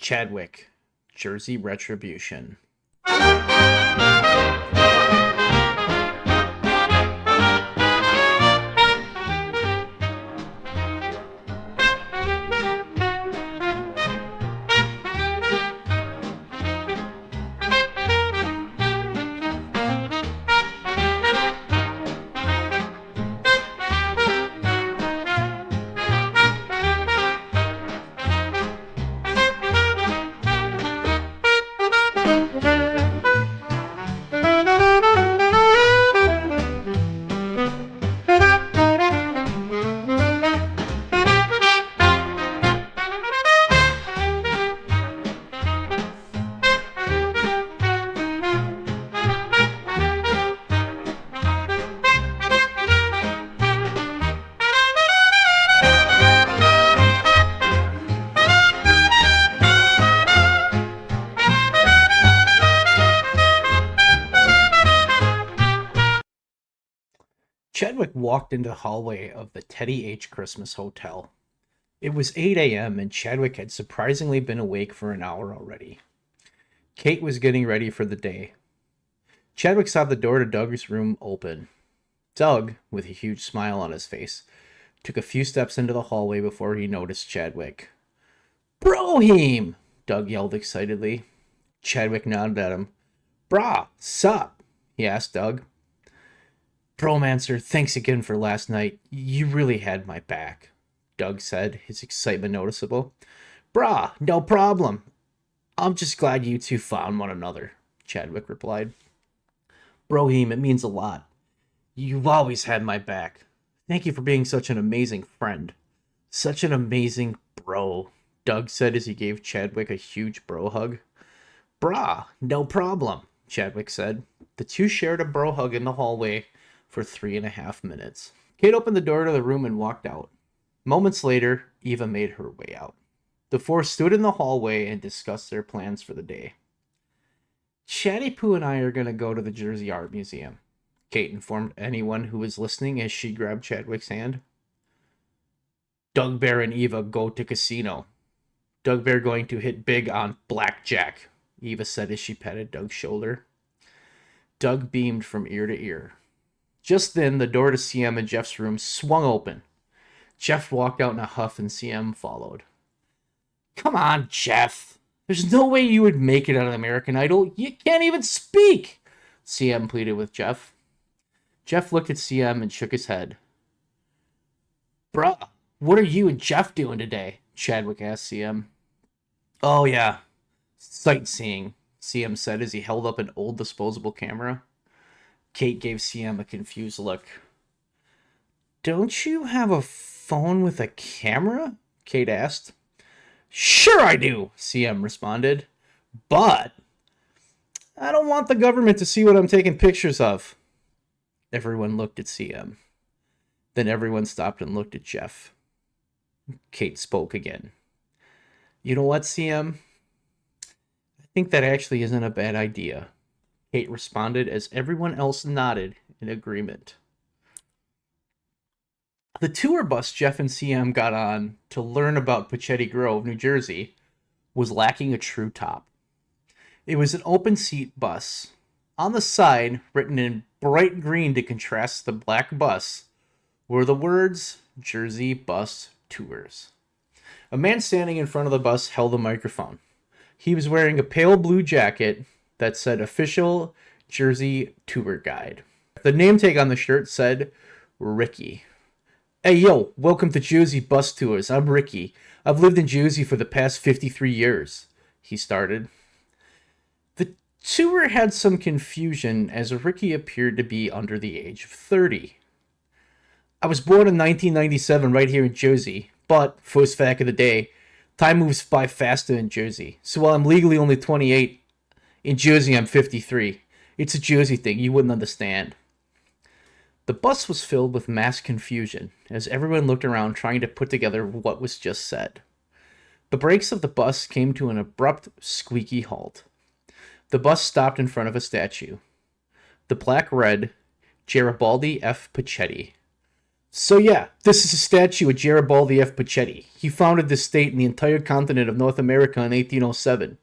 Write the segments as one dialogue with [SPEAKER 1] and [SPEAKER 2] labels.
[SPEAKER 1] Chadwick, Jersey Retribution. Chadwick walked into the hallway of the Teddy H. Christmas Hotel. It was 8 a.m., and Chadwick had surprisingly been awake for an hour already. Kate was getting ready for the day. Chadwick saw the door to Doug's room open. Doug, with a huge smile on his face, took a few steps into the hallway before he noticed Chadwick. "Brohim!" Doug yelled excitedly. Chadwick nodded at him. "Brah, sup?" he asked Doug. "Bromancer, thanks again for last night. You really had my back," Doug said, his excitement noticeable. "Brah, no problem. I'm just glad you two found one another," Chadwick replied. "Brohim, it means a lot. You've always had my back. Thank you for being such an amazing friend. Such an amazing bro," Doug said as he gave Chadwick a huge bro hug. "Brah, no problem," Chadwick said. The two shared a bro hug in the hallway for 3.5 minutes. Kate opened the door to the room and walked out. Moments later, Eva made her way out. The four stood in the hallway and discussed their plans for the day. "Chatty Poo and I are going to go to the Jersey Art Museum," Kate informed anyone who was listening as she grabbed Chadwick's hand. "Doug Bear and Eva go to casino. Doug Bear going to hit big on blackjack," Eva said as she patted Doug's shoulder. Doug beamed from ear to ear. Just then, the door to CM and Jeff's room swung open. Jeff walked out in a huff and CM followed. "Come on, Jeff. There's no way you would make it on American Idol. You can't even speak," CM pleaded with Jeff. Jeff looked at CM and shook his head. "Bruh, what are you and Jeff doing today?" Chadwick asked CM. "Oh, yeah, sightseeing," CM said as he held up an old disposable camera. Kate gave CM a confused look. "Don't you have a phone with a camera?" Kate asked. "Sure I do," CM responded. "But I don't want the government to see what I'm taking pictures of." Everyone looked at CM. Then everyone stopped and looked at Jeff. Kate spoke again. "You know what, CM? I think that actually isn't a bad idea," Kate responded as everyone else nodded in agreement. The tour bus Jeff and CM got on to learn about Pachetti Grove, New Jersey, was lacking a true top. It was an open-seat bus. On the side, written in bright green to contrast the black bus, were the words, "Jersey Bus Tours." A man standing in front of the bus held a microphone. He was wearing a pale blue jacket that said Official Jersey Tour Guide. The name tag on the shirt said Ricky. "Hey, yo, welcome to Jersey Bus Tours. I'm Ricky. I've lived in Jersey for the past 53 years, he started. The tour had some confusion as Ricky appeared to be under the age of 30. "I was born in 1997 right here in Jersey, but, first fact of the day, time moves by faster in Jersey. So while I'm legally only 28, in Jersey I'm 53. It's a Jersey thing, you wouldn't understand." The bus was filled with mass confusion as everyone looked around trying to put together what was just said. The brakes of the bus came to an abrupt, squeaky halt. The bus stopped in front of a statue. The plaque read, "Garibaldi F. Pachetti, So yeah, this is a statue of Garibaldi F. Pacetti. He founded this state and the entire continent of North America in 1807.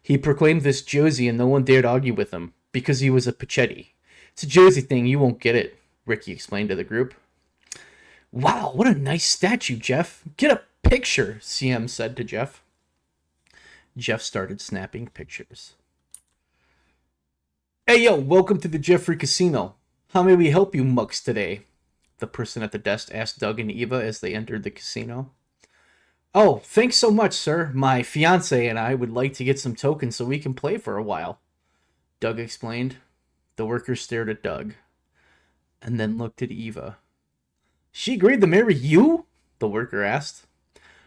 [SPEAKER 1] He proclaimed this Josie and no one dared argue with him, because he was a Pacetti. It's a Josie thing, you won't get it, Ricky explained to the group. Wow, what a nice statue, Jeff. Get a picture, CM said to Jeff. Jeff started snapping pictures. Hey yo, welcome to the Jeffrey Casino. How may we help you mucks today? The person at the desk asked Doug and Eva as they entered the casino. Oh, thanks so much, sir. My fiance and I would like to get some tokens so we can play for a while, Doug explained. The worker stared at Doug and then looked at Eva. She agreed to marry you? The worker asked.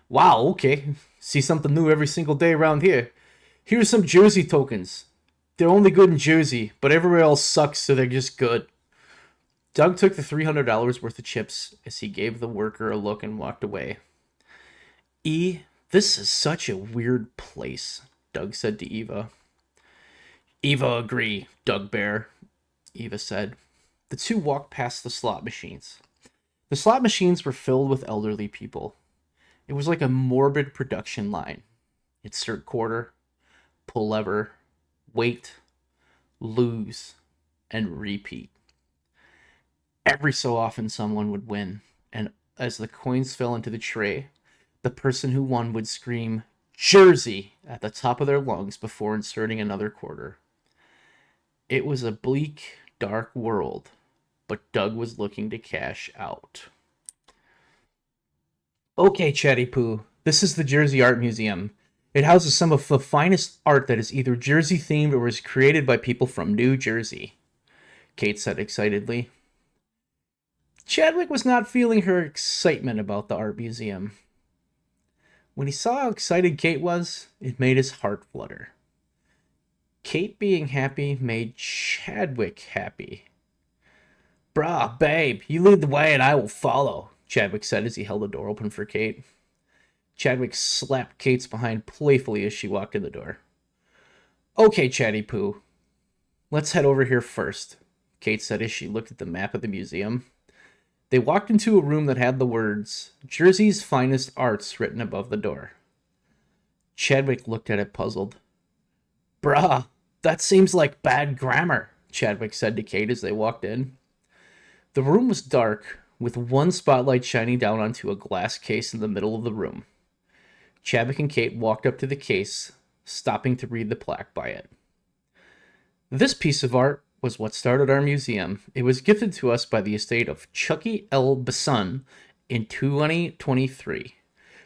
[SPEAKER 1] Wow, okay. See something new every single day around here. Here's some Jersey tokens. They're only good in Jersey, but everywhere else sucks, so they're just good. Doug took the $300 worth of chips as he gave the worker a look and walked away. This is such a weird place, Doug said to Eva. Eva, agree, Doug Bear, Eva said. The two walked past the slot machines. The slot machines were filled with elderly people. It was like a morbid production line. Insert quarter, pull lever, wait, lose, and repeat. Every so often someone would win, and as the coins fell into the tray, the person who won would scream, Jersey, at the top of their lungs before inserting another quarter. It was a bleak, dark world, but Doug was looking to cash out. Okay, Chatty Poo, this is the Jersey Art Museum. It houses some of the finest art that is either Jersey-themed or was created by people from New Jersey, Kate said excitedly. Chadwick was not feeling her excitement about the art museum. When he saw how excited Kate was, it made his heart flutter. Kate being happy made Chadwick happy. Brah, babe, you lead the way and I will follow, Chadwick said as he held the door open for Kate. Chadwick slapped Kate's behind playfully as she walked in the door. Okay, Chatty Poo, let's head over here first, Kate said as she looked at the map of the museum. They walked into a room that had the words, Jersey's Finest Arts, written above the door. Chadwick looked at it puzzled. Bruh, that seems like bad grammar, Chadwick said to Kate as they walked in. The room was dark, with one spotlight shining down onto a glass case in the middle of the room. Chadwick and Kate walked up to the case, stopping to read the plaque by it. This piece of art was what started our museum. It was gifted to us by the estate of Chucky L. Besson in 2023.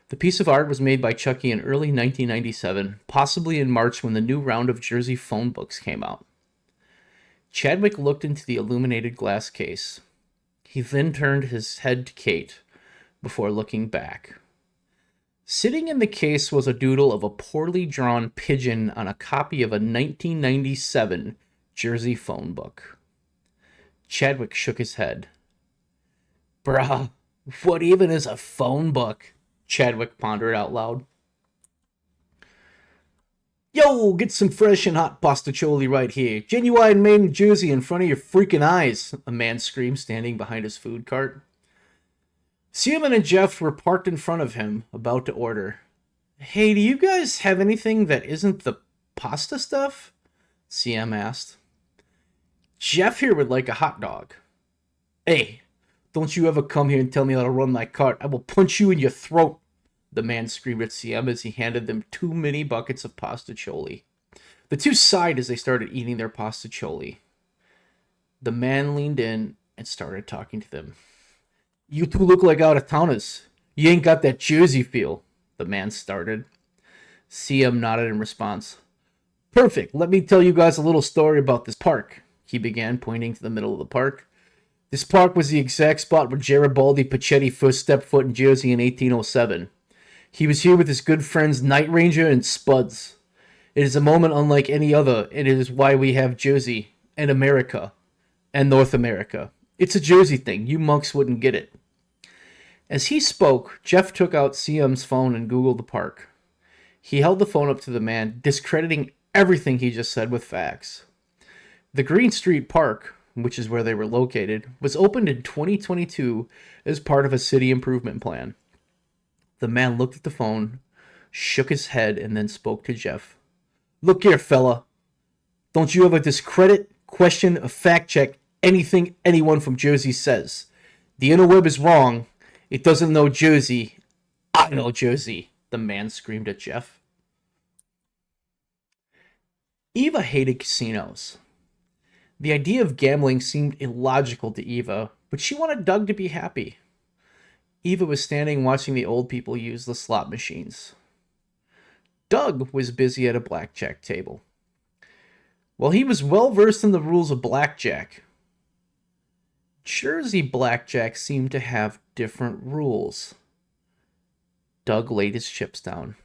[SPEAKER 1] The piece of art was made by Chucky in early 1997, possibly in March when the new round of Jersey phone books came out. Chadwick looked into the illuminated glass case. He then turned his head to Kate before looking back. Sitting in the case was a doodle of a poorly drawn pigeon on a copy of a 1997 Jersey phone book. Chadwick shook his head. Bruh, what even is a phone book? Chadwick pondered out loud. Yo, get some fresh and hot pastacholi right here. Genuine made in Jersey in front of your freaking eyes, a man screamed standing behind his food cart. Seaman and Jeff were parked in front of him, about to order. Hey, do you guys have anything that isn't the pasta stuff? CM asked. Jeff here would like a hot dog. Hey, don't you ever come here and tell me how to run my cart. I will punch you in your throat, the man screamed at CM as he handed them 2 mini buckets of pastacholi. The two sighed as they started eating their pastacholi. The man leaned in and started talking to them. You two look like out-of-towners. You ain't got that Jersey feel, the man started. CM nodded in response. Perfect. Let me tell you guys a little story about this park, he began, pointing to the middle of the park. This park was the exact spot where Garibaldi Pacetti first stepped foot in Jersey in 1807. He was here with his good friends Night Ranger and Spuds. It is a moment unlike any other, and it is why we have Jersey, and America, and North America. It's a Jersey thing. You monks wouldn't get it. As he spoke, Jeff took out CM's phone and Googled the park. He held the phone up to the man, discrediting everything he just said with facts. The Green Street Park, which is where they were located, was opened in 2022 as part of a city improvement plan. The man looked at the phone, shook his head, and then spoke to Jeff. Look here, fella. Don't you ever discredit, question, or fact check anything anyone from Jersey says. The interweb is wrong. It doesn't know Jersey. I know Jersey, the man screamed at Jeff. Eva hated casinos. The idea of gambling seemed illogical to Eva, but she wanted Doug to be happy. Eva was standing watching the old people use the slot machines. Doug was busy at a blackjack table. While he was well versed in the rules of blackjack, Jersey blackjack seemed to have different rules. Doug laid his chips down.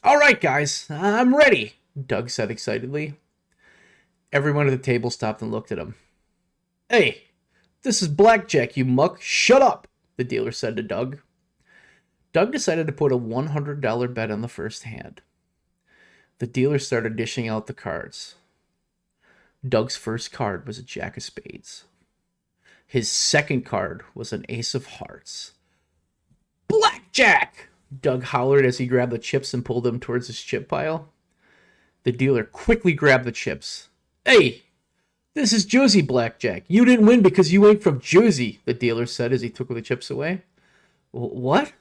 [SPEAKER 1] All right, guys, I'm ready, Doug said excitedly. Everyone at the table stopped and looked at him. Hey, this is blackjack, you muck. Shut up, the dealer said to Doug. Doug decided to put a $100 bet on the first hand. The dealer started dishing out the cards. Doug's first card was a jack of spades. His second card was an ace of hearts. Blackjack! Doug hollered as he grabbed the chips and pulled them towards his chip pile. The dealer quickly grabbed the chips. Hey, this is Jersey blackjack. You didn't win because you ain't from Jersey, the dealer said as he took the chips away. What?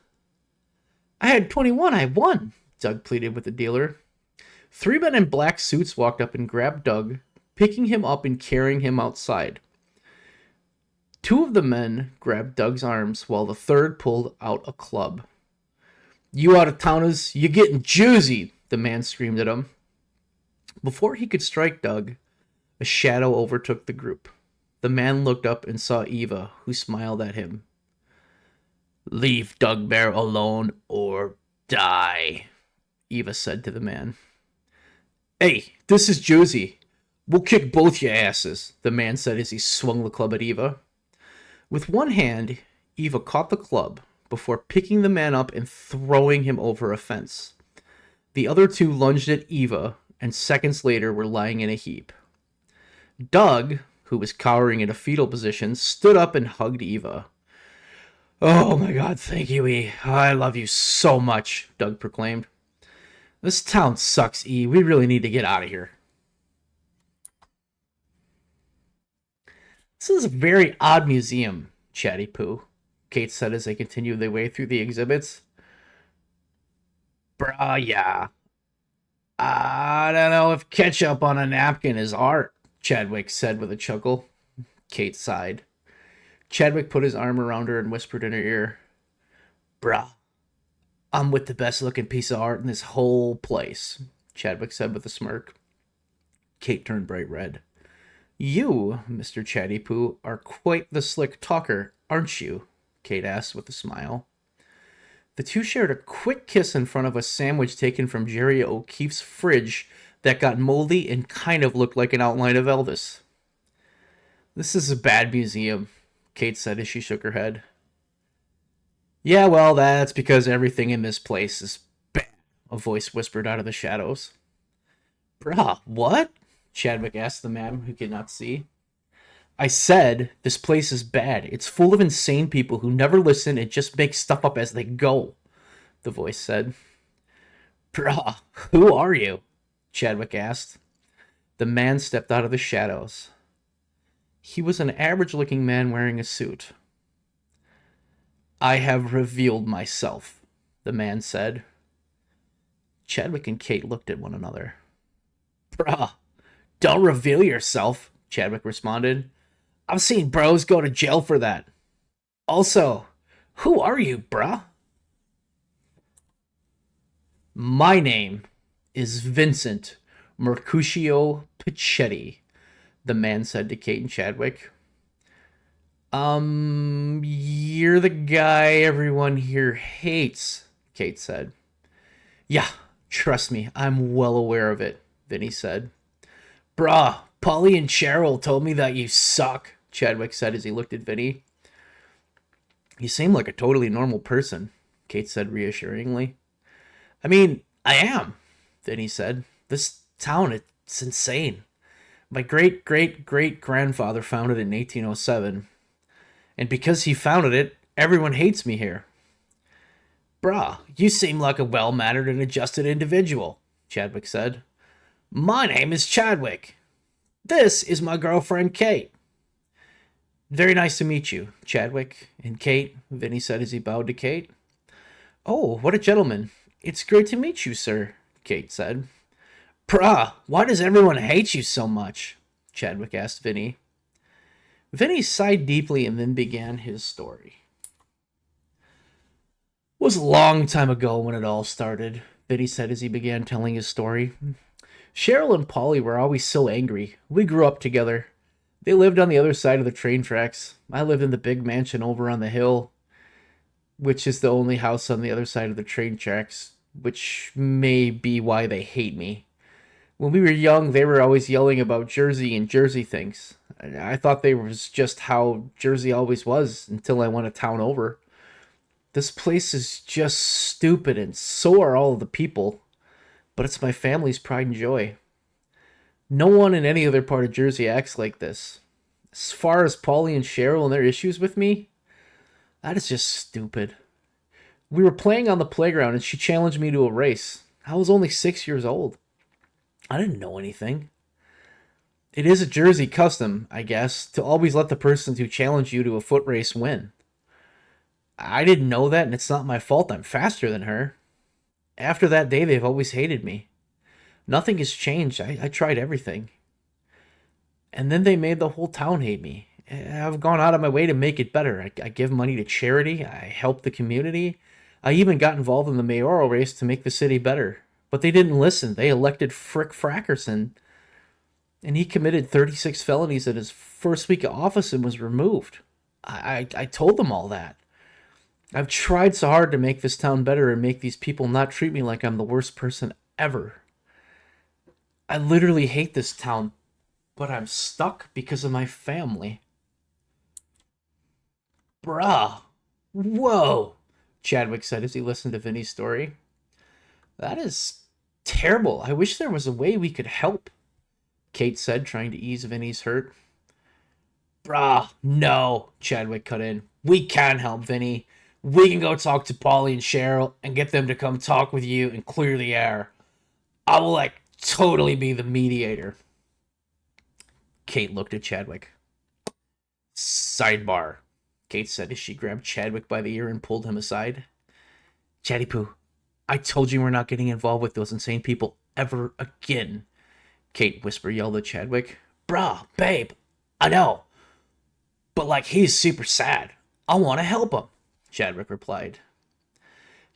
[SPEAKER 1] I had 21. I won, Doug pleaded with the dealer. 3 men in black suits walked up and grabbed Doug, picking him up and carrying him outside. 2 of the men grabbed Doug's arms while the third pulled out a club. You out-of-towners, you're getting Jersey, the man screamed at him. Before he could strike Doug, a shadow overtook the group. The man looked up and saw Eva, who smiled at him. Leave Doug Bear alone or die, Eva said to the man. Hey, this is Jersey. We'll kick both your asses, the man said as he swung the club at Eva. With one hand, Eva caught the club before picking the man up and throwing him over a fence. The other 2 lunged at Eva, and seconds later were lying in a heap. Doug, who was cowering in a fetal position, stood up and hugged Eva. Oh my God, thank you, E. I love you so much, Doug proclaimed. This town sucks, E. We really need to get out of here. This is a very odd museum, Chatty Poo, Kate said as they continued their way through the exhibits. Bruh, yeah. I don't know if ketchup on a napkin is art, Chadwick said with a chuckle. Kate sighed. Chadwick put his arm around her and whispered in her ear, Bruh, I'm with the best looking piece of art in this whole place, Chadwick said with a smirk. Kate turned bright red. You, Mr. Chatty Poo, are quite the slick talker, aren't you? Kate asked with a smile. The 2 shared a quick kiss in front of a sandwich taken from Jerry O'Keefe's fridge that got moldy and kind of looked like an outline of Elvis. This is a bad museum, Kate said as she shook her head. Yeah, well, that's because everything in this place is bad, a voice whispered out of the shadows. Bruh, what? Chadwick asked the man who could not see. I said this place is bad. It's full of insane people who never listen and just make stuff up as they go, the voice said. Bruh, who are you? Chadwick asked. The man stepped out of the shadows. He was an average-looking man wearing a suit. I have revealed myself, the man said. Chadwick and Kate looked at one another. Bruh, don't reveal yourself, Chadwick responded. I've seen bros go to jail for that. Also, who are you, bruh? My name is Vincent Mercutio Pichetti, the man said to Kate and Chadwick. You're the guy everyone here hates, Kate said. Yeah, trust me, I'm well aware of it, Vinny said. Bruh, Polly and Cheryl told me that you suck, Chadwick said as he looked at Vinny. You seem like a totally normal person, Kate said reassuringly. I mean, I am, Vinny said. This town, it's insane. My great-great-great-grandfather founded it in 1807, and because he founded it, everyone hates me here. Brah, you seem like a well-mannered and adjusted individual, Chadwick said. My name is Chadwick. This is my girlfriend, Kate. Very nice to meet you, Chadwick and Kate, Vinny said as he bowed to Kate. Oh, what a gentleman. It's great to meet you, sir, Kate said. Brah, why does everyone hate you so much? Chadwick asked Vinny. Vinny sighed deeply and then began his story. It was a long time ago when it all started, Vinny said as he began telling his story. Cheryl and Polly were always so angry. We grew up together. They lived on the other side of the train tracks. I lived in the big mansion over on the hill, which is the only house on the other side of the train tracks, which may be why they hate me. When we were young, they were always yelling about Jersey and Jersey things. I thought they was just how Jersey always was until I went a town over. This place is just stupid, and so are all of the people. But it's my family's pride and joy. No one in any other part of Jersey acts like this. As far as Polly and Cheryl and their issues with me, that is just stupid. We were playing on the playground and she challenged me to a race. I was only 6 years old. I didn't know anything. It is a Jersey custom, I guess, to always let the person who challenged you to a foot race win. I didn't know that, and it's not my fault I'm faster than her. After that day, they've always hated me. Nothing has changed. I tried everything. And then they made the whole town hate me. I've gone out of my way to make it better. I give money to charity. I help the community. I even got involved in the mayoral race to make the city better. But they didn't listen. They elected Frick Frackerson, and he committed 36 felonies in his first week of office and was removed. I told them all that. I've tried so hard to make this town better and make these people not treat me like I'm the worst person ever. I literally hate this town, but I'm stuck because of my family. Bruh. Whoa, Chadwick said as he listened to Vinny's story. That is terrible. I wish there was a way we could help, Kate said, trying to ease Vinny's hurt. Bruh, no, Chadwick cut in. We can help, Vinny. We can go talk to Polly and Cheryl and get them to come talk with you and clear the air. I will, totally be the mediator. Kate looked at Chadwick. Sidebar, Kate said as she grabbed Chadwick by the ear and pulled him aside. Chatty Poo, I told you we're not getting involved with those insane people ever again, Kate whisper yelled at Chadwick. Bruh, babe, I know. But, he's super sad. I want to help him, Chadwick replied.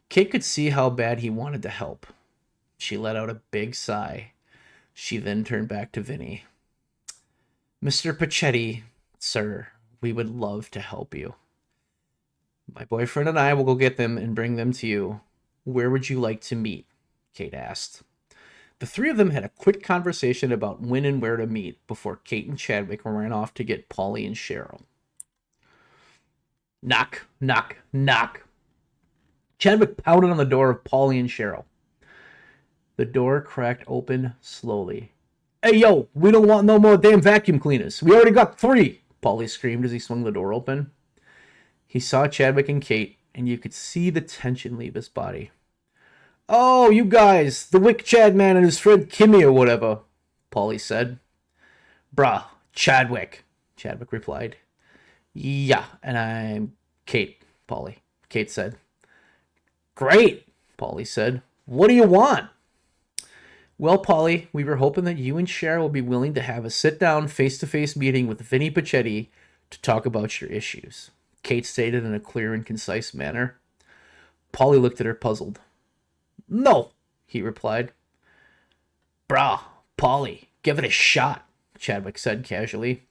[SPEAKER 1] Kate could see how bad he wanted to help. She let out a big sigh. She then turned back to Vinny. Mr. Pachetti, sir, we would love to help you. My boyfriend and I will go get them and bring them to you. Where would you like to meet? Kate asked. The three of them had a quick conversation about when and where to meet before Kate and Chadwick ran off to get Polly and Cheryl. Knock, knock, knock. Chadwick pounded on the door of Polly and Cheryl. The door cracked open slowly. Hey, yo, we don't want no more damn vacuum cleaners. We already got 3, Polly screamed as he swung the door open. He saw Chadwick and Kate, and you could see the tension leave his body. Oh, you guys, the Wick Chad man and his friend Kimmy or whatever, Polly said. Bruh, Chadwick, Chadwick replied. Yeah, and I'm Kate, Polly, Kate said. Great, Polly said. What do you want? Well, Polly, we were hoping that you and Cheryl will be willing to have a sit-down, face-to-face meeting with Vinny Pachetti to talk about your issues, Kate stated in a clear and concise manner. Polly looked at her puzzled. No, he replied. Brah, Polly, give it a shot, Chadwick said casually.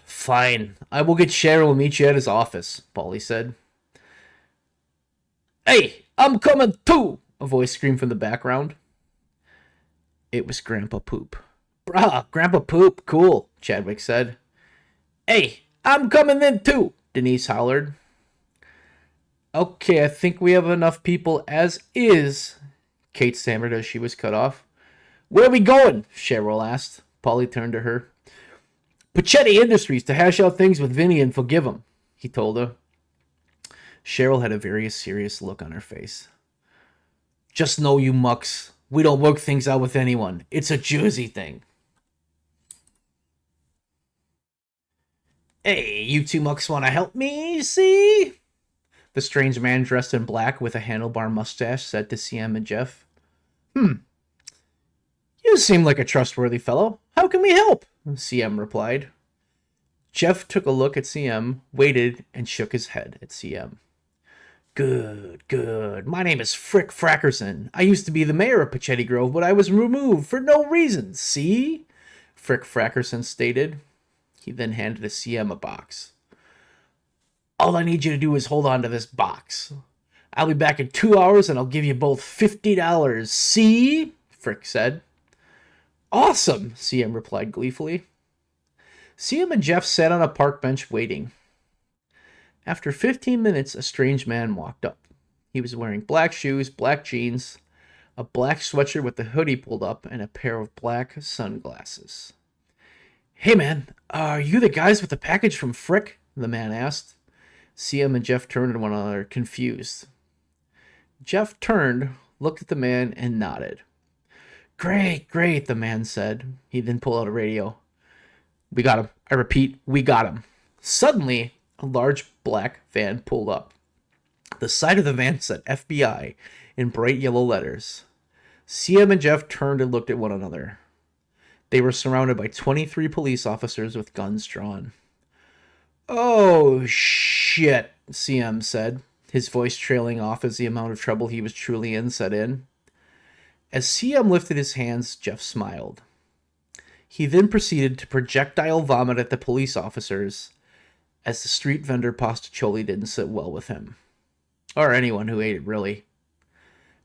[SPEAKER 1] Fine. I will get Cheryl and meet you at his office, Polly said. Hey, I'm coming too, a voice screamed from the background. It was Grandpa Poop. Brah, Grandpa Poop, cool, Chadwick said. Hey, I'm coming in too, Denise hollered. Okay, I think we have enough people as is, Kate stammered as she was cut off. Where are we going? Cheryl asked. Polly turned to her. Pachetti Industries to hash out things with Vinny and forgive him, he told her. Cheryl had a very serious look on her face. Just know, you mucks, we don't work things out with anyone. It's a Jersey thing. Hey, you two mucks want to help me, see? The strange man dressed in black with a handlebar mustache said to CM and Jeff. You seem like a trustworthy fellow. How can we help? CM replied. Jeff took a look at CM, waited, and shook his head at CM. Good. My name is Frick Frackerson. I used to be the mayor of Pachetti Grove, but I was removed for no reason, see? Frick Frackerson stated. He then handed CM a box. All I need you to do is hold on to this box. I'll be back in 2 hours and I'll give you both $50, see? Frick said. Awesome, CM replied gleefully. CM and Jeff sat on a park bench waiting. After 15 minutes, a strange man walked up. He was wearing black shoes, black jeans, a black sweatshirt with the hoodie pulled up, and a pair of black sunglasses. Hey man, are you the guys with the package from Frick? The man asked. CM and Jeff turned to one another, confused. Jeff turned, looked at the man, and nodded. Great, the man said. He then pulled out a radio. We got him. I repeat, we got him. Suddenly, a large black van pulled up. The side of the van said FBI in bright yellow letters. CM and Jeff turned and looked at one another. They were surrounded by 23 police officers with guns drawn. Oh, shit, CM said, his voice trailing off as the amount of trouble he was truly in set in. As CM lifted his hands, Jeff smiled. He then proceeded to projectile vomit at the police officers, as the street vendor Postacholi didn't sit well with him. Or anyone who ate it, really.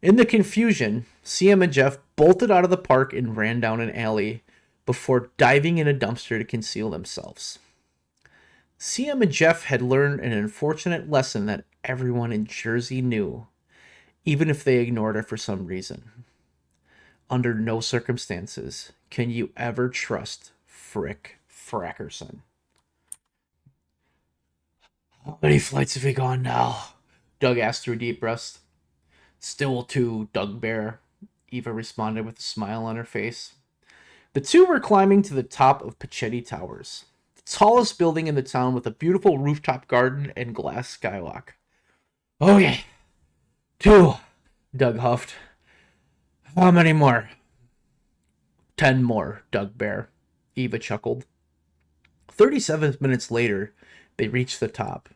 [SPEAKER 1] In the confusion, CM and Jeff bolted out of the park and ran down an alley before diving in a dumpster to conceal themselves. CM and Jeff had learned an unfortunate lesson that everyone in Jersey knew, even if they ignored it for some reason. Under no circumstances can you ever trust Frick Frackerson. How many flights have we gone now? Doug asked through deep breaths. Still 2, Doug Bear, Eva responded with a smile on her face. The two were climbing to the top of Pachetti Towers, the tallest building in the town with a beautiful rooftop garden and glass skywalk. Okay, 2, Doug huffed. How many more? 10 more, Doug Bear, Eva chuckled. 37 minutes later, they reached the top.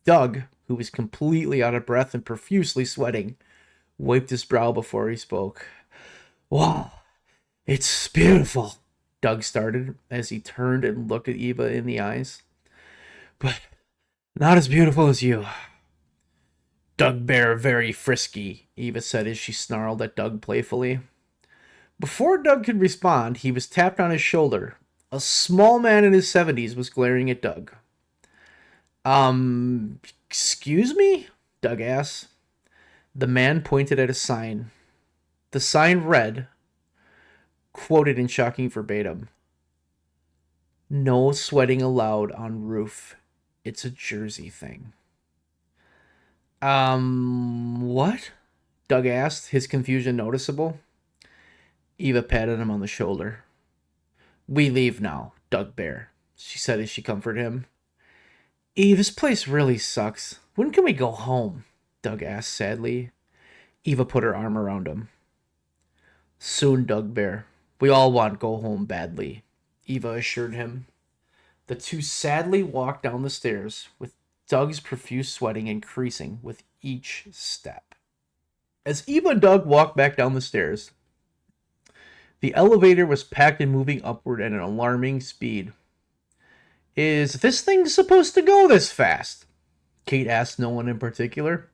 [SPEAKER 1] Doug, who was completely out of breath and profusely sweating, wiped his brow before he spoke. Wow, it's beautiful, Doug started as he turned and looked at Eva in the eyes. But not as beautiful as you. Doug Bear very frisky, Eva said as she snarled at Doug playfully. Before Doug could respond, he was tapped on his shoulder. A small man in his 70s was glaring at Doug. Excuse me? Doug asked. The man pointed at a sign. The sign read, quoted in shocking verbatim, "No sweating allowed on roof. It's a Jersey thing." What? Doug asked, his confusion noticeable. Eva patted him on the shoulder. We leave now, Doug Bear, she said as she comforted him. Eve, this place really sucks. When can we go home? Doug asked sadly. Eva put her arm around him. Soon, Doug Bear. We all want to go home badly, Eva assured him. The two sadly walked down the stairs, with Doug's profuse sweating increasing with each step. As Eva and Doug walked back down the stairs, the elevator was packed and moving upward at an alarming speed. Is this thing supposed to go this fast? Kate asked no one in particular.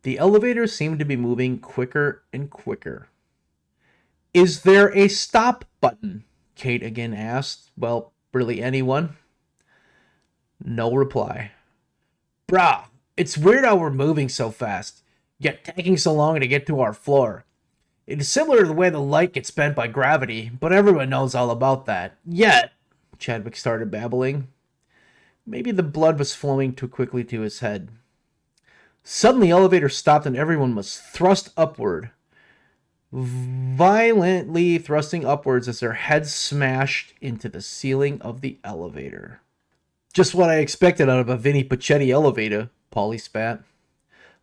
[SPEAKER 1] The elevator seemed to be moving quicker and quicker. Is there a stop button? Kate again asked. Well, really anyone? No reply. It's weird how we're moving so fast, yet taking so long to get to our floor. It is similar to the way the light gets bent by gravity, but everyone knows all about that. Yet, Chadwick started babbling. Maybe the blood was flowing too quickly to his head. Suddenly, the elevator stopped and everyone was thrust upward, violently thrusting upwards as their heads smashed into the ceiling of the elevator. Just what I expected out of a Vinny Pachetti elevator, Polly spat.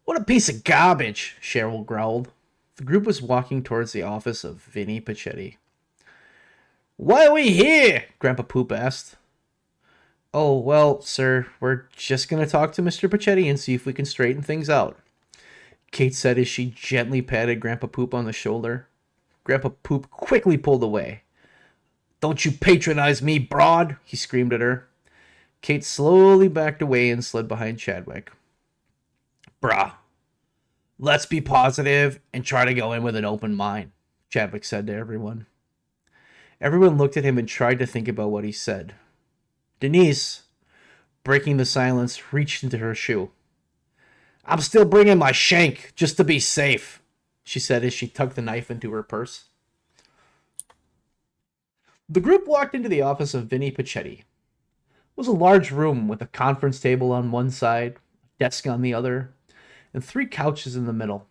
[SPEAKER 1] What a piece of garbage, Cheryl growled. The group was walking towards the office of Vinny Pachetti. Why are we here? Grandpa Poop asked. Oh, well, sir, we're just going to talk to Mr. Pachetti and see if we can straighten things out, Kate said as she gently patted Grandpa Poop on the shoulder. Grandpa Poop quickly pulled away. Don't you patronize me, broad, he screamed at her. Kate slowly backed away and slid behind Chadwick. Brah, let's be positive and try to go in with an open mind, Chadwick said to everyone. Everyone looked at him and tried to think about what he said. Denise, breaking the silence, reached into her shoe. I'm still bringing my shank, just to be safe, she said as she tucked the knife into her purse. The group walked into the office of Vinny Pachetti. It was a large room with a conference table on one side, a desk on the other, and 3 couches in the middle.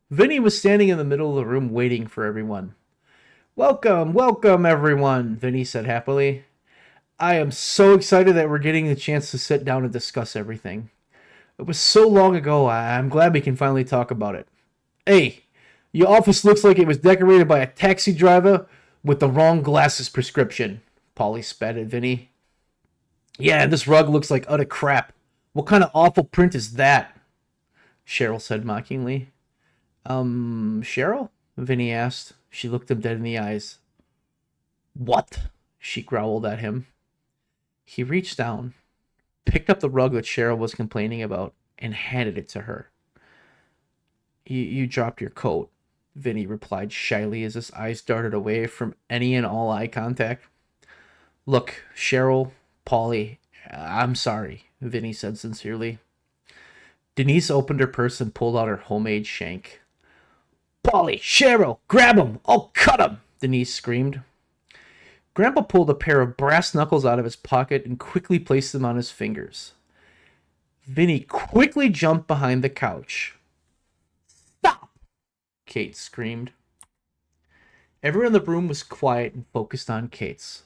[SPEAKER 1] Vinny was standing in the middle of the room waiting for everyone. Welcome, welcome, everyone, Vinny said happily. I am so excited that we're getting the chance to sit down and discuss everything. It was so long ago, I'm glad we can finally talk about it. Hey, your office looks like it was decorated by a taxi driver with the wrong glasses prescription, Polly spat at Vinny. Yeah, this rug looks like utter crap. What kind of awful print is that? Cheryl said mockingly. Cheryl? Vinny asked. She looked him dead in the eyes. What? She growled at him. He reached down, picked up the rug that Cheryl was complaining about, and handed it to her. You dropped your coat, Vinny replied shyly as his eyes darted away from any and all eye contact. Look, Cheryl, Polly, I'm sorry, Vinny said sincerely. Denise opened her purse and pulled out her homemade shank. Polly, Cheryl, grab him! I'll cut him! Denise screamed. Grandpa pulled a pair of brass knuckles out of his pocket and quickly placed them on his fingers. Vinny quickly jumped behind the couch. Stop! Kate screamed. Everyone in the room was quiet and focused on Kate's.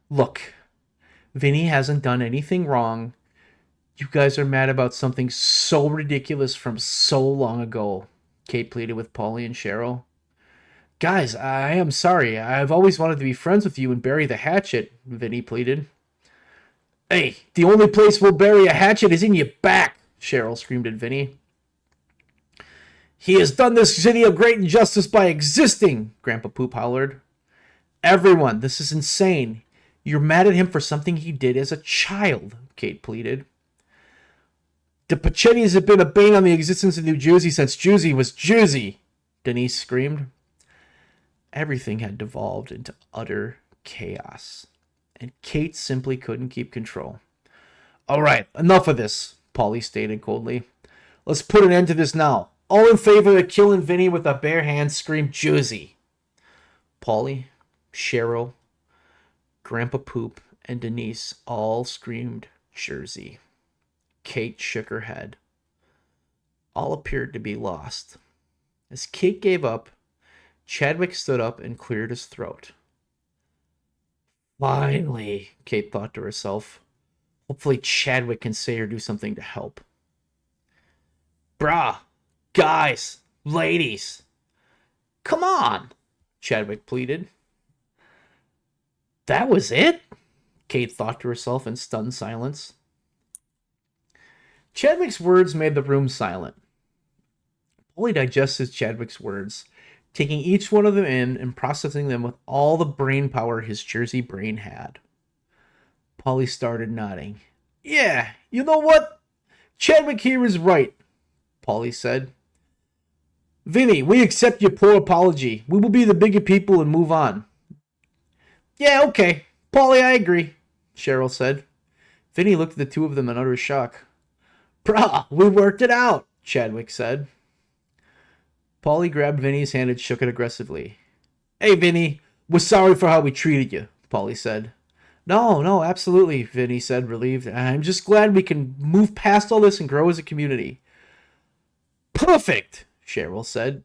[SPEAKER 1] Look, Vinny hasn't done anything wrong. You guys are mad about something so ridiculous from so long ago, Kate pleaded with Polly and Cheryl. Guys, I am sorry. I've always wanted to be friends with you and bury the hatchet, Vinny pleaded. Hey, the only place we'll bury a hatchet is in your back, Cheryl screamed at Vinny. He has done this city a great injustice by existing, Grandpa Poop hollered. Everyone, this is insane. You're mad at him for something he did as a child, Kate pleaded. The Pachettis have been a bane on the existence of New Jersey since Jersey was Jersey, Denise screamed. Everything had devolved into utter chaos, and Kate simply couldn't keep control. All right, enough of this, Polly stated coldly. Let's put an end to this now. All in favor of killing Vinny with a bare hand screamed Jersey. Polly, Cheryl, Grandpa Poop, and Denise all screamed Jersey. Kate shook her head. All appeared to be lost. As Kate gave up, Chadwick stood up and cleared his throat. Finally, Kate thought to herself. Hopefully Chadwick can say or do something to help. Brah, guys, ladies, come on, Chadwick pleaded. That was it? Kate thought to herself in stunned silence. Chadwick's words made the room silent. Polly digested Chadwick's words, taking each one of them in and processing them with all the brain power his Jersey brain had. Polly started nodding. Yeah, you know what? Chadwick here is right, Polly said. Vinny, we accept your poor apology. We will be the bigger people and move on. Yeah, okay. Polly, I agree, Cheryl said. Vinny looked at the two of them in utter shock. Brah, we worked it out, Chadwick said. Polly grabbed Vinny's hand and shook it aggressively. Hey, Vinny, we're sorry for how we treated you, Polly said. No, absolutely, Vinny said, relieved. I'm just glad we can move past all this and grow as a community. Perfect, Cheryl said.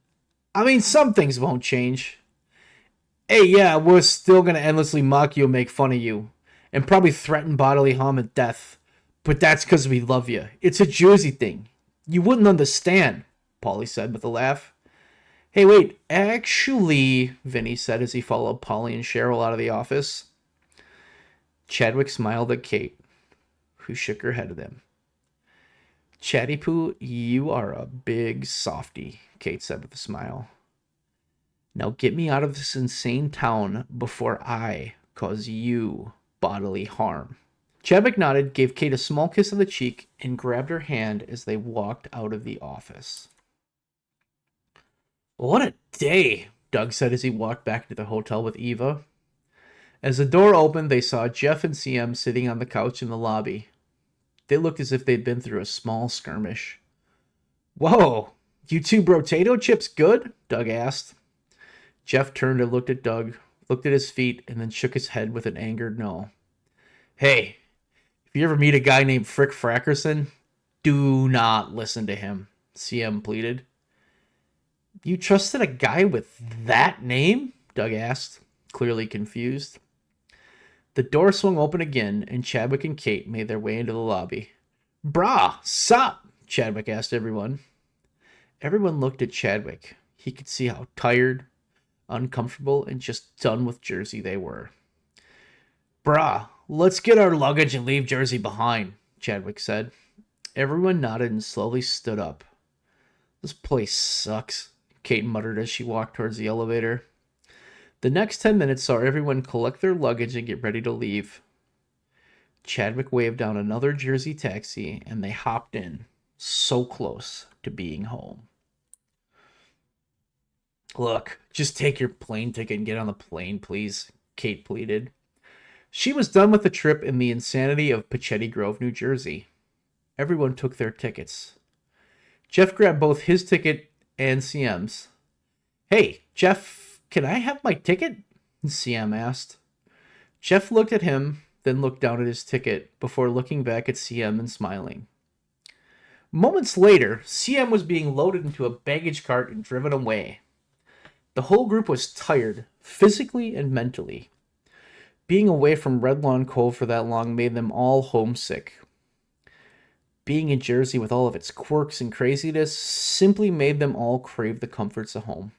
[SPEAKER 1] I mean, some things won't change. Hey, yeah, we're still gonna endlessly mock you and make fun of you, and probably threaten bodily harm and death. But that's because we love you. It's a Jersey thing. You wouldn't understand, Polly said with a laugh. Hey, wait, actually, Vinny said as he followed Polly and Cheryl out of the office. Chadwick smiled at Kate, who shook her head at him. Chatty Poo, you are a big softy, Kate said with a smile. Now get me out of this insane town before I cause you bodily harm. Chadwick nodded, gave Kate a small kiss on the cheek, and grabbed her hand as they walked out of the office. What a day, Doug said as he walked back to the hotel with Eva. As the door opened, they saw Jeff and CM sitting on the couch in the lobby. They looked as if they'd been through a small skirmish. Whoa, you two potato chips good? Doug asked. Jeff turned and looked at Doug, looked at his feet, and then shook his head with an angered no. Hey, if you ever meet a guy named Frick Frackerson, do not listen to him, CM pleaded. You trusted a guy with that name? Doug asked, clearly confused. The door swung open again, and Chadwick and Kate made their way into the lobby. Brah, sup? Chadwick asked everyone. Everyone looked at Chadwick. He could see how tired, uncomfortable, and just done with Jersey they were. Brah, let's get our luggage and leave Jersey behind, Chadwick said. Everyone nodded and slowly stood up. This place sucks, Kate muttered as she walked towards the elevator. The next 10 minutes saw everyone collect their luggage and get ready to leave. Chadwick waved down another Jersey taxi, and they hopped in, so close to being home. Look, just take your plane ticket and get on the plane, please, Kate pleaded. She was done with the trip and the insanity of Pachetti Grove, New Jersey. Everyone took their tickets. Jeff grabbed both his ticket and CM's. Hey, Jeff, can I have my ticket? CM asked. Jeff looked at him, then looked down at his ticket before looking back at CM and smiling. Moments later, CM was being loaded into a baggage cart and driven away. The whole group was tired, physically and mentally. Being away from Red Lawn Cove for that long made them all homesick. Being in Jersey with all of its quirks and craziness simply made them all crave the comforts of home.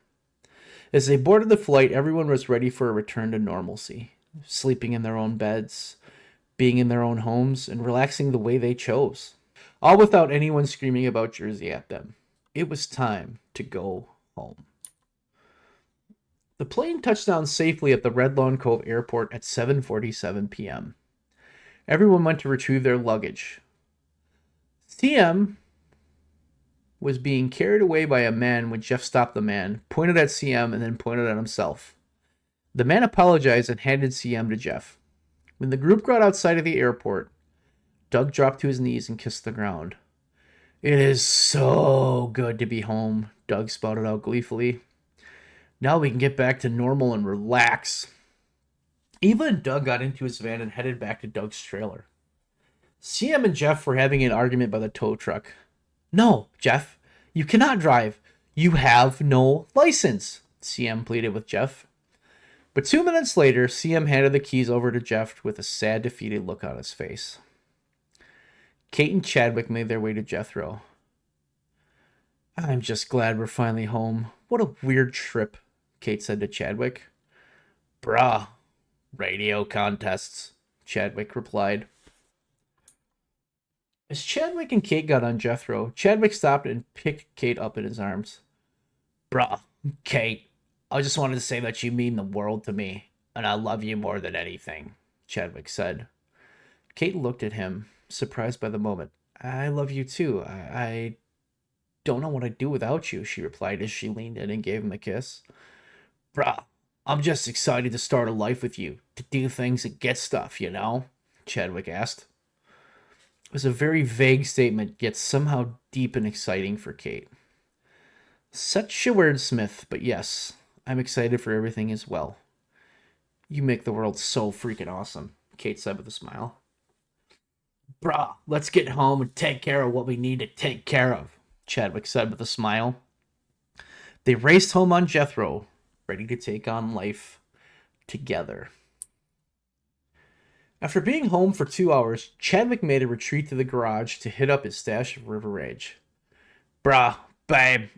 [SPEAKER 1] As they boarded the flight, everyone was ready for a return to normalcy, sleeping in their own beds, being in their own homes, and relaxing the way they chose, all without anyone screaming about Jersey at them. It was time to go home. The plane touched down safely at the Red Lawn Cove Airport at 7:47 p.m. Everyone went to retrieve their luggage. CM was being carried away by a man when Jeff stopped the man, pointed at CM, and then pointed at himself. The man apologized and handed CM to Jeff. When the group got outside of the airport, Doug dropped to his knees and kissed the ground. It is so good to be home, Doug spouted out gleefully. Now we can get back to normal and relax. Eva and Doug got into his van and headed back to Doug's trailer. CM and Jeff were having an argument by the tow truck. No, Jeff, you cannot drive. You have no license, CM pleaded with Jeff. But 2 minutes later, CM handed the keys over to Jeff with a sad, defeated look on his face. Kate and Chadwick made their way to Jethro. I'm just glad we're finally home. What a weird trip, Kate said to Chadwick. Bruh, radio contests, Chadwick replied. As Chadwick and Kate got on Jethro, Chadwick stopped and picked Kate up in his arms. Bruh, Kate, I just wanted to say that you mean the world to me, and I love you more than anything, Chadwick said. Kate looked at him, surprised by the moment. I love you too. I don't know what I'd do without you, she replied as she leaned in and gave him a kiss. Bruh, I'm just excited to start a life with you, to do things and get stuff, you know? Chadwick asked. It was a very vague statement, yet somehow deep and exciting for Kate. Such a wordsmith, but yes, I'm excited for everything as well. You make the world so freaking awesome, Kate said with a smile. Bruh, let's get home and take care of what we need to take care of, Chadwick said with a smile. They raced home on Jethro, ready to take on life together. After being home for 2 hours, Chadwick made a retreat to the garage to hit up his stash of River Rage. Bruh, babe,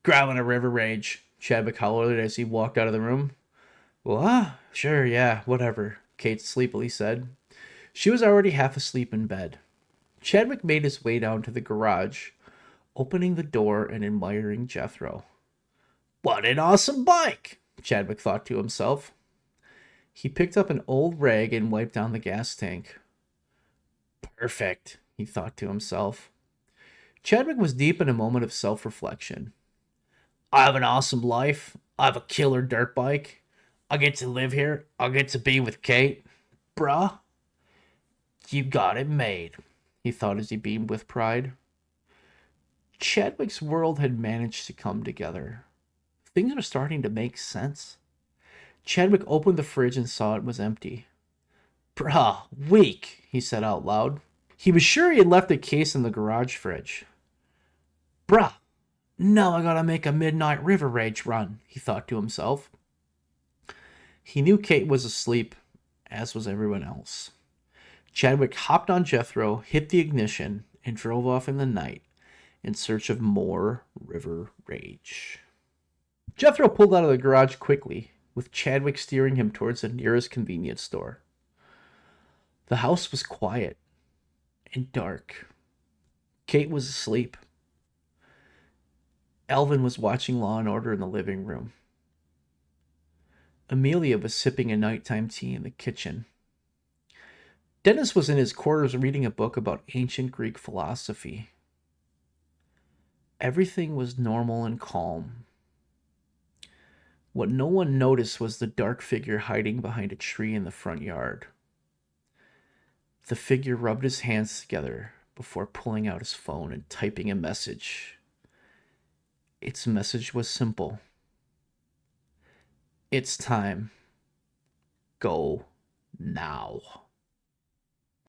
[SPEAKER 1] grabbing a River Rage, Chadwick hollered as he walked out of the room. What? Sure, yeah, whatever, Kate sleepily said. She was already half asleep in bed. Chadwick made his way down to the garage, opening the door and admiring Jethro. What an awesome bike, Chadwick thought to himself. He picked up an old rag and wiped down the gas tank. Perfect, he thought to himself. Chadwick was deep in a moment of self-reflection. I have an awesome life. I have a killer dirt bike. I get to live here. I get to be with Kate. Bruh, you got it made, he thought as he beamed with pride. Chadwick's world had managed to come together. Things were starting to make sense. Chadwick opened the fridge and saw it was empty. Bruh, weak, he said out loud. He was sure he had left a case in the garage fridge. Bruh, now I gotta make a midnight River Rage run, he thought to himself. He knew Kate was asleep, as was everyone else. Chadwick hopped on Jethro, hit the ignition, and drove off in the night in search of more River Rage. Jethro pulled out of the garage quickly, with Chadwick steering him towards the nearest convenience store. The house was quiet and dark. Kate was asleep. Alvin was watching Law and Order in the living room. Amelia was sipping a nighttime tea in the kitchen. Dennis was in his quarters reading a book about ancient Greek philosophy. Everything was normal and calm. What no one noticed was the dark figure hiding behind a tree in the front yard. The figure rubbed his hands together before pulling out his phone and typing a message. Its message was simple. It's time. Go now.